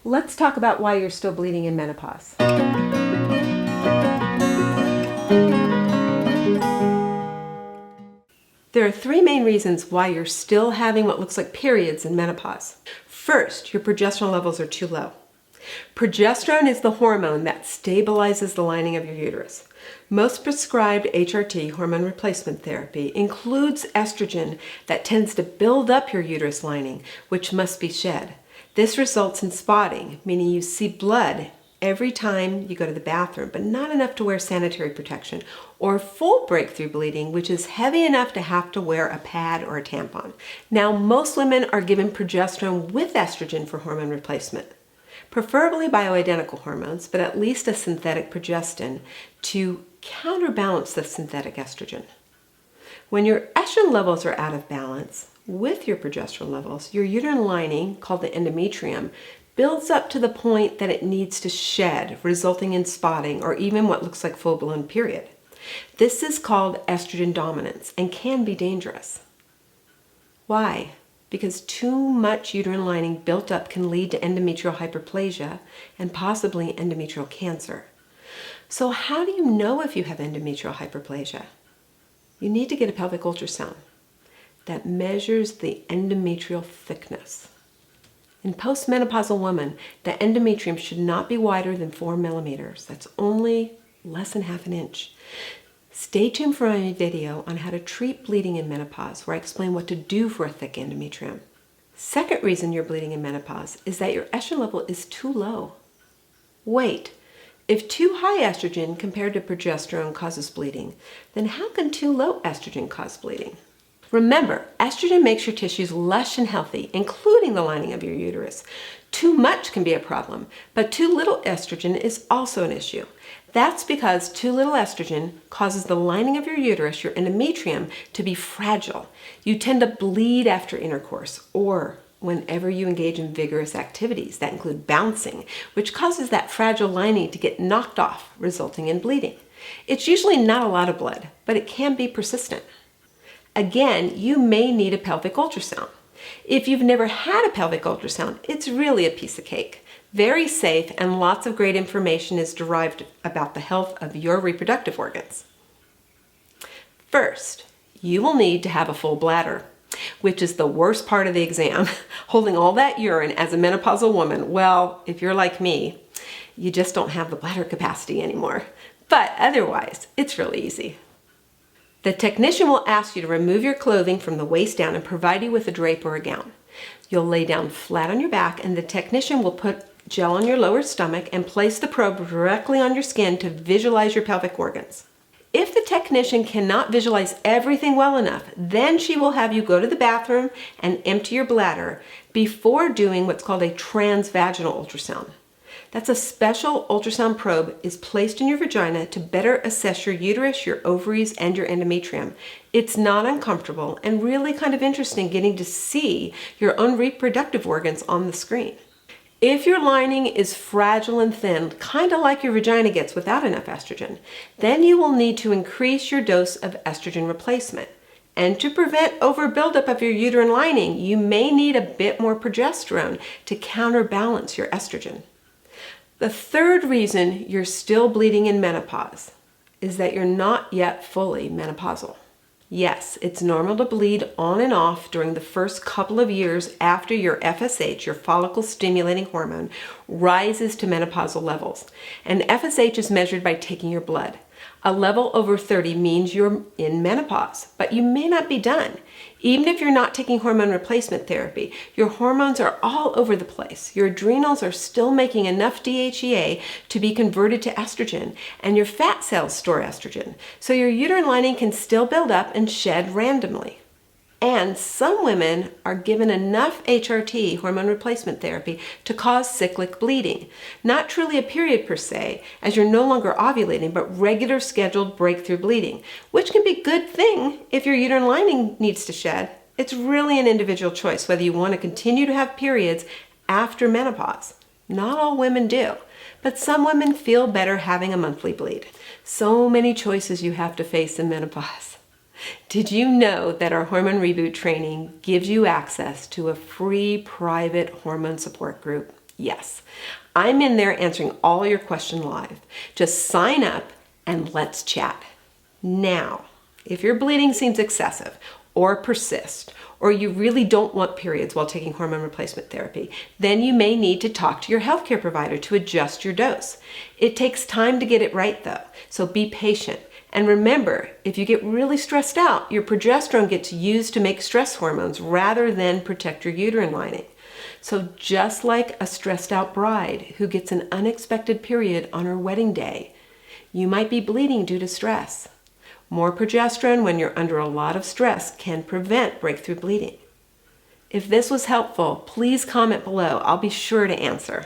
Let's talk about why you're still bleeding in menopause. There are three main reasons why you're still having what looks like periods in menopause. First, your progesterone levels are too low. Progesterone is the hormone that stabilizes the lining of your uterus. Most prescribed HRT, hormone replacement therapy, includes estrogen that tends to build up your uterus lining, which must be shed. This results in spotting, meaning you see blood every time you go to the bathroom, but not enough to wear sanitary protection, or full breakthrough bleeding, which is heavy enough to have to wear a pad or a tampon. Now, most women are given progesterone with estrogen for hormone replacement, preferably bioidentical hormones, but at least a synthetic progestin to counterbalance the synthetic estrogen. When your estrogen levels are out of balance with your progesterone levels, your uterine lining, called the endometrium, builds up to the point that it needs to shed, resulting in spotting or even what looks like full-blown period. This is called estrogen dominance and can be dangerous. Why? Because too much uterine lining built up can lead to endometrial hyperplasia and possibly endometrial cancer. So how do you know if you have endometrial hyperplasia? You need to get a pelvic ultrasound that measures the endometrial thickness. In postmenopausal women, the endometrium should not be wider than 4 millimeters. That's only less than half an inch. Stay tuned for my video on how to treat bleeding in menopause, where I explain what to do for a thick endometrium. Second reason you're bleeding in menopause is that your estrogen level is too low. Wait, if too high estrogen compared to progesterone causes bleeding, then how can too low estrogen cause bleeding? Remember, estrogen makes your tissues lush and healthy, including the lining of your uterus. Too much can be a problem, but too little estrogen is also an issue. That's because too little estrogen causes the lining of your uterus, your endometrium, to be fragile. You tend to bleed after intercourse or whenever you engage in vigorous activities that include bouncing, which causes that fragile lining to get knocked off, resulting in bleeding. It's usually not a lot of blood, but it can be persistent. Again, you may need a pelvic ultrasound. If you've never had a pelvic ultrasound, it's really a piece of cake. Very safe, and lots of great information is derived about the health of your reproductive organs. First, you will need to have a full bladder, which is the worst part of the exam. Holding all that urine as a menopausal woman, well, if you're like me, you just don't have the bladder capacity anymore. But otherwise, it's really easy. The technician will ask you to remove your clothing from the waist down and provide you with a drape or a gown. You'll lay down flat on your back, and the technician will put gel on your lower stomach and place the probe directly on your skin to visualize your pelvic organs. If the technician cannot visualize everything well enough, then she will have you go to the bathroom and empty your bladder before doing what's called a transvaginal ultrasound. That's a special ultrasound probe is placed in your vagina to better assess your uterus, your ovaries, and your endometrium. It's not uncomfortable and really kind of interesting getting to see your own reproductive organs on the screen. If your lining is fragile and thin, kind of like your vagina gets without enough estrogen, then you will need to increase your dose of estrogen replacement. And to prevent overbuildup of your uterine lining, you may need a bit more progesterone to counterbalance your estrogen. The third reason you're still bleeding in menopause is that you're not yet fully menopausal. Yes, it's normal to bleed on and off during the first couple of years after your FSH, your follicle stimulating hormone, rises to menopausal levels. And FSH is measured by taking your blood. A level over 30 means you're in menopause, but you may not be done. Even if you're not taking hormone replacement therapy, your hormones are all over the place. Your adrenals are still making enough DHEA to be converted to estrogen, and your fat cells store estrogen. So your uterine lining can still build up and shed randomly. And some women are given enough HRT, hormone replacement therapy, to cause cyclic bleeding. Not truly a period per se, as you're no longer ovulating, but regular scheduled breakthrough bleeding, which can be a good thing if your uterine lining needs to shed. It's really an individual choice whether you want to continue to have periods after menopause. Not all women do, but some women feel better having a monthly bleed. So many choices you have to face in menopause. Did you know that our Hormone Reboot training gives you access to a free private hormone support group? Yes, I'm in there answering all your questions live. Just sign up and let's chat. Now, if your bleeding seems excessive or persists, or you really don't want periods while taking hormone replacement therapy, then you may need to talk to your healthcare provider to adjust your dose. It takes time to get it right though, so be patient. And remember, if you get really stressed out, your progesterone gets used to make stress hormones rather than protect your uterine lining. So just like a stressed out bride who gets an unexpected period on her wedding day, you might be bleeding due to stress. More progesterone when you're under a lot of stress can prevent breakthrough bleeding. If this was helpful, please comment below. I'll be sure to answer.